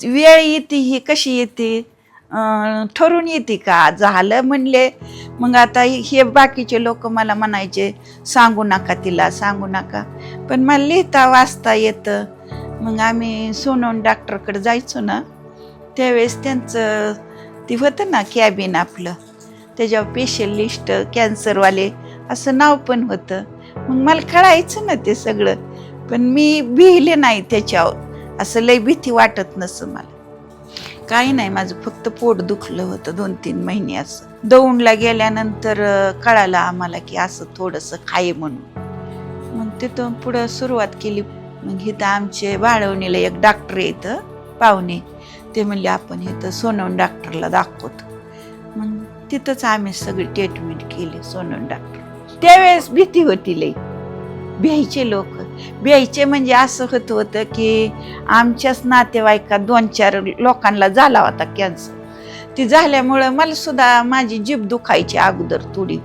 वेळ येते ही कशी येते, ठरून येते का? झालं म्हणले. मग आता हे बाकीचे लोक मला म्हणायचे सांगू नका तिला, सांगू नका, पण मला लिहिता वाचता येतं. मग आम्ही सोनवणे डॉक्टरकडे जायचो ना, त्यावेळेस त्यांचं ते होतं ना कॅबिन आपलं, त्याच्यावर स्पेशल लिस्ट कॅन्सरवाले असं नाव पण होतं. मग मला कळायचं ना ते सगळं, पण मी भिले नाही त्याच्यावर, असं लय भीती वाटत नसं मला. काही नाही, माझं फक्त पोट दुखलं होतं 2-3 महिने. असं दौंडला गेल्यानंतर कळालं आम्हाला की असं थोडंसं खाये म्हणून. मग तिथून पुढं सुरुवात केली. मग इथं आमचे बाळवणीला एक डॉक्टर येतं पाहुणे, ते म्हणले आपण इथं सोनवणे डॉक्टरला दाखवतो. मग तिथंच आम्ही सगळी ट्रीटमेंट केली सोनवणे डॉक्टर. त्यावेळेस भीती होती लई, भ्यायचे लोक, भ्यायचे म्हणजे असं होतं की आमच्याच नातेवाईकात 2-4 लोकांना झाला होता कॅन्सर. ती झाल्यामुळं मला सुद्धा माझी जीभ दुखायची अगोदर थोडी.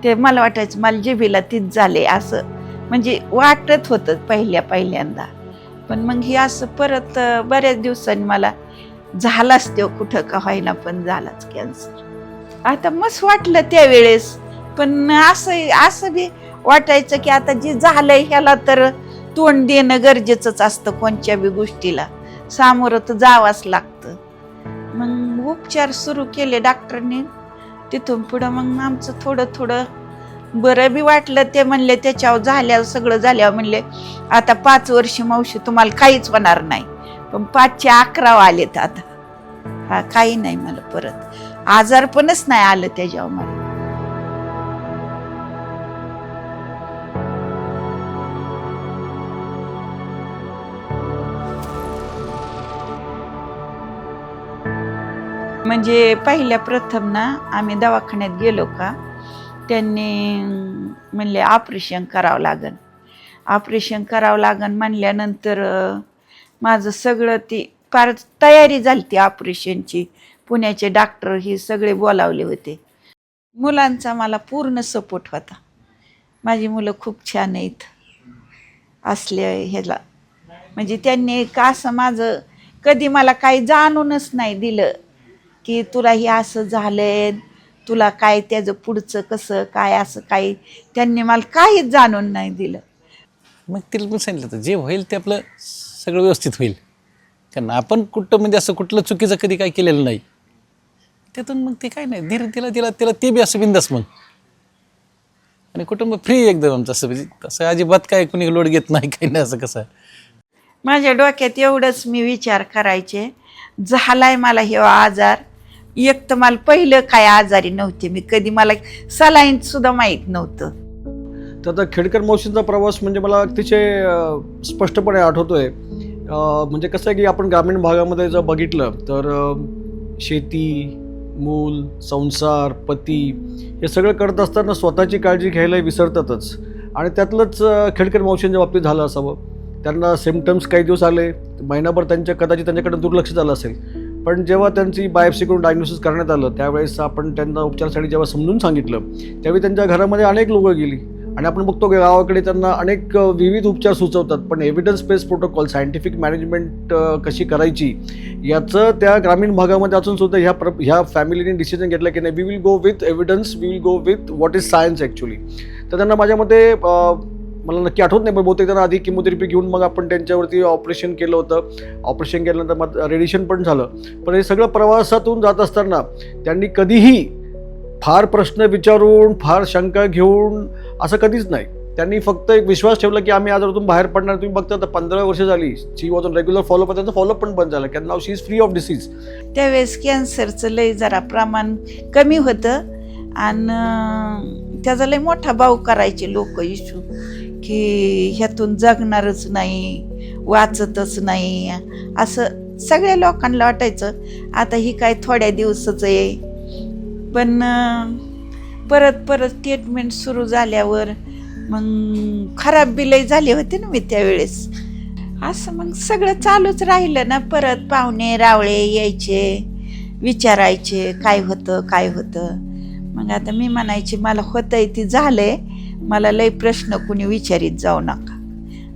ते मला वाटायचं मला जिभेला तीच झाले असं, म्हणजे वाटत होतं पहिल्यांदा. पण मग हे असं परत बऱ्याच दिवसांनी मला झालाच, तो कुठं का व्हायना पण झालाच कॅन्सर. आता मस्त वाटलं त्यावेळेस, पण असं बी वाटायचं की आता जे झालंय ह्याला तर तोंड देणं गरजेचंच असतं, कोणत्या बी गोष्टीला सामोरं तर जावंच लागतं. मग उपचार सुरू केले डॉक्टरने. तिथून पुढं मग आमचं थोडं बरं बी वाटलं. ते म्हणले त्याच्यावर सगळं झाल्यावर म्हणले आता 5 वर्ष मावशी तुम्हाला काहीच होणार नाही. पण 5चे 11 आलेत आता. हा, काही नाही, मला परत आजारपणच नाही आलं त्याच्यावर मला. म्हणजे पहिल्या प्रथम ना आम्ही दवाखान्यात गेलो का, त्यांनी म्हणले ऑपरेशन करावं लागन म्हणल्यानंतर माझं सगळं ती फार तयारी झाली ती ऑपरेशनची. पुण्याचे डॉक्टर हे सगळे बोलावले होते. मुलांचा मला पूर्ण सपोर्ट होता. माझी मुलं खूप छान आहेत असल्या ह्याला. म्हणजे त्यांनी का असं माझं कधी मला काही जाणूनच नाही दिलं की तुला हे असं झालंय, तुला काय त्याचं पुढचं कसं काय, असं काही त्यांनी मला काहीच जाणून नाही दिलं. मग तिला पण सांगितलं तर जे होईल ते आपलं सगळं व्यवस्थित होईल, कारण आपण कुठं म्हणजे असं कुठलं चुकीचं कधी काय केलेलं नाही. त्यातून मग ते काय नाही, धीरे तिला ते बी असं बिंदास मग. आणि कुटुंब फ्री एकदम आमचं, असं म्हणजे तसं अजिबात काय कुणी लोड घेत नाही, काही नाही असं. कसं माझ्या डोक्यात एवढंच मी विचार करायचे, झालाय मला हे आजार. एक तर मला पहिलं काय आजारी नव्हते मी कधी, मला सलाईन सुद्धा माहीत नव्हतं. तर आता खेडकर मावशींचा प्रवास म्हणजे मला अतिशय स्पष्टपणे आठवतोय. म्हणजे कसं आहे की आपण ग्रामीण भागामध्ये जर बघितलं तर शेती, मूल, संसार, पती हे सगळं करत असताना स्वतःची काळजी घ्यायला विसरतातच. आणि त्यातलंच खेडकर मावशींच्या बाबतीत झालं असावं. त्यांना सिम्पटम्स काही दिवस आले, महिनाभर कदाचित त्यांच्याकडे दुर्लक्ष झालं असेल. पण जेव्हा त्यांची बायोप्सी करून डायग्नोसिस करण्यात आलं, त्यावेळेस आपण त्यांना उपचारासाठी जेव्हा समजून सांगितलं, त्यावेळी त्यांच्या घरामध्ये अनेक लोकं गेली. आणि आपण बघतो की गावाकडे त्यांना अनेक विविध उपचार सुचवतात, पण evidence based protocol, scientific management कशी करायची याचं त्या ग्रामीण भागामध्ये असून सुद्धा ह्या फॅमिलीने डिसिजन घेतलं की नाही, we will go with evidence, we will go with what is science actually. तर त्यांना माझ्या मते, मला नक्की आठवत नाही, पण बहुतेक त्यांना आधी किमोथेरपी घेऊन मग आपण त्यांच्यावरती ऑपरेशन केलं होतं. ऑपरेशन केल्यानंतर मग रेडिएशन पण झालं. पण हे सगळं प्रवासातून जात असताना त्यांनी कधीही फार प्रश्न विचारून, फार शंका घेऊन असं कधीच नाही. त्यांनी फक्त एक विश्वास ठेवला की आम्ही आजारातून बाहेर पडणार. तुम्ही बघता आता 15 वर्ष झाली शी वॉज ऑन रेग्युलर फॉलोअप, त्यांचं फॉलोअप पण बंद झालं, कारण now she is free of disease. त्यावेळेस कॅन्सरचं लय जरा प्रमाण कमी होतं आणि त्याचा लय मोठा भाव करायचे लोक इशू की ह्यातून जगणारच नाही, वाचतच नाही, असं सगळ्या लोकांना वाटायचं आता ही काय थोड्या दिवसाचं आहे. पण परत ट्रीटमेंट सुरू झाल्यावर मग खराब बी लय झाले होते ना मी त्यावेळेस. असं मग सगळं चालूच राहिलं ना. परत पाहुणे रावळे यायचे, विचारायचे काय होतं. मग आता मी म्हणायची मला होतंय ती झालंय, मला लय प्रश्न कुणी विचारित जाऊ नका.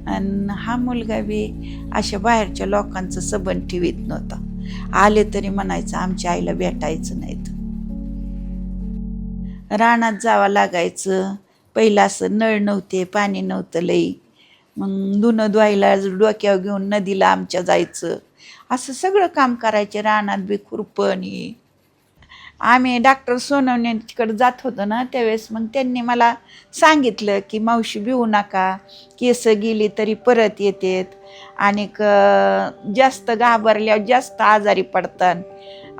आणि हा मुलगा बी अशा बाहेरच्या लोकांचं सबंध ठेवीत नव्हता. आले तरी म्हणायचं आमच्या आईला भेटायचं नाहीत. रानात जावं लागायचं. पहिलं असं नळ नव्हते, पाणी नव्हतं लई. मग धुणं धुवायला डोक्यावर घेऊन नदीला आमच्या जायचं. असं सगळं काम करायचे. रानात बी खुरपणी. आम्ही डॉक्टर सोनवणेकडे जात होतो ना त्यावेळेस मग त्यांनी मला सांगितलं की मावशी भिवू नका, केस गेली तरी परत येतात आणि जास्त घाबरल्यावर जास्त आजारी पडतात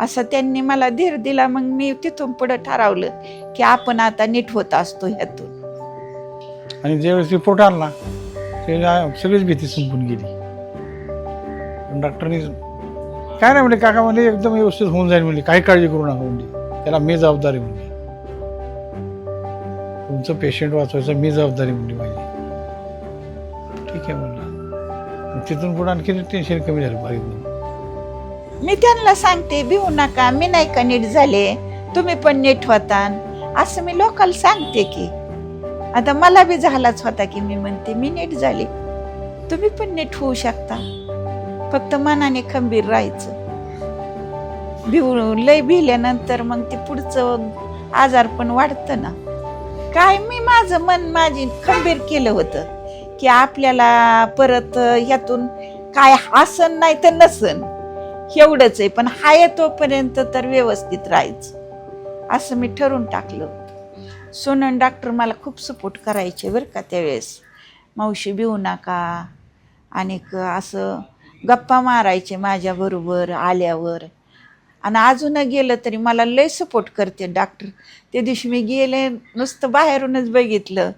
असं त्यांनी मला धीर दिला. मग मी तिथून पुढं ठरवलं की आपण आता नीट होत असतो ह्यातून. आणि ज्यावेळेस रिपोर्ट आला ना त्यावेळेला सगळीच भीती संपून गेली. डॉक्टरनी काय नाही म्हणले, काका म्हणले एकदम व्यवस्थित होऊन जाईल म्हणले, काही काळजी करू नका म्हणले, त्याला मी जबाबदारी म्हणली, तुमचं पेशंट वाचवायचं मी जबाबदारी म्हणली माझी. ठीक आहे म्हणलं. तिथून पुढे आणखी टेन्शन कमी झालं बारीक. मी त्यांना सांगते भिवू नका, मी नाही का नीट झाले, तुम्ही पण नीट होता असं मी लोकांना सांगते की. आता मला बी झालाच होता की मी म्हणते मी नीट झाले, तुम्ही पण नीट होऊ शकता. फक्त मनाने खंबीर राहायचं. लय भिल्यानंतर मग ते पुढचं आजार पण वाढतं ना. काय मी माझं मन माझी खंबीर केलं होतं की आपल्याला परत ह्यातून काय आसन नाही तर नसन एवढंच आहे, पण हाय तोपर्यंत तर व्यवस्थित राहायचं असं मी ठरवून टाकलं. सोनन डॉक्टर मला खूप सपोर्ट करायचे बरं का त्यावेळेस. मावशी भिवू नका आणि असं गप्पा मारायचे माझ्याबरोबर आल्यावर. आणि अजून गेलं तरी मला लय सपोर्ट करते डॉक्टर. त्या दिवशी मी गेले नुसतं बाहेरूनच बघितलं,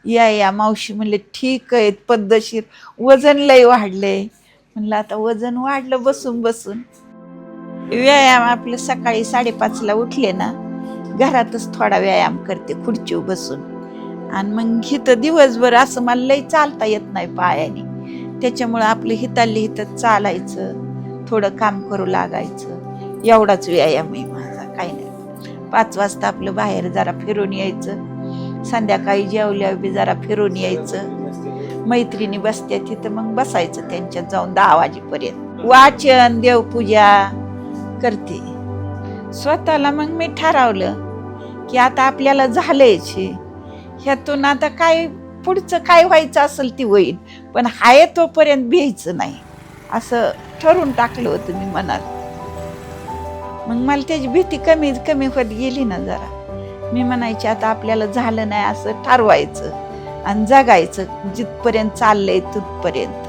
या मावशी म्हणले ठीक आहे पद्धतशीर. वजन लय वाढलंय म्हणलं, आता वजन वाढलं बसून बसून. व्यायाम आपलं सकाळी 5:30ला उठले ना घरातच थोडा व्यायाम करते खुर्चीवर बसून. आणि मग हिथं दिवसभर असं मला लय चालता येत नाही पायाने, त्याच्यामुळं आपलं हिताली हिथं चालायचं, थोडं काम करू लागायचं. एवढाच व्यायाम आहे माझा, काही नाही. 5 वाजता आपलं बाहेर जरा फिरून यायचं, संध्याकाळी जेवल्यावर बी जरा फिरून यायचं. मैत्रिणी बसत्या तिथं मग बसायचं त्यांच्यात जाऊन 10 वाजेपर्यंत. वाचन देवपूजा करते स्वतःला. मग मी ठरवलं की आता आपल्याला झालंयच ह्यातून, आता काय पुढचं काय व्हायचं असेल ती होईल, पण हाय तोपर्यंत भ्यायचं नाही असं ठरवून टाकलं होतं मी मनात. मग मला त्याची भीती कमी कमी होत गेली ना जरा. मी म्हणायची आता आपल्याला झालं नाही असं ठरवायचं आणि जगायचं, जिथपर्यंत चाललंय तिथपर्यंत.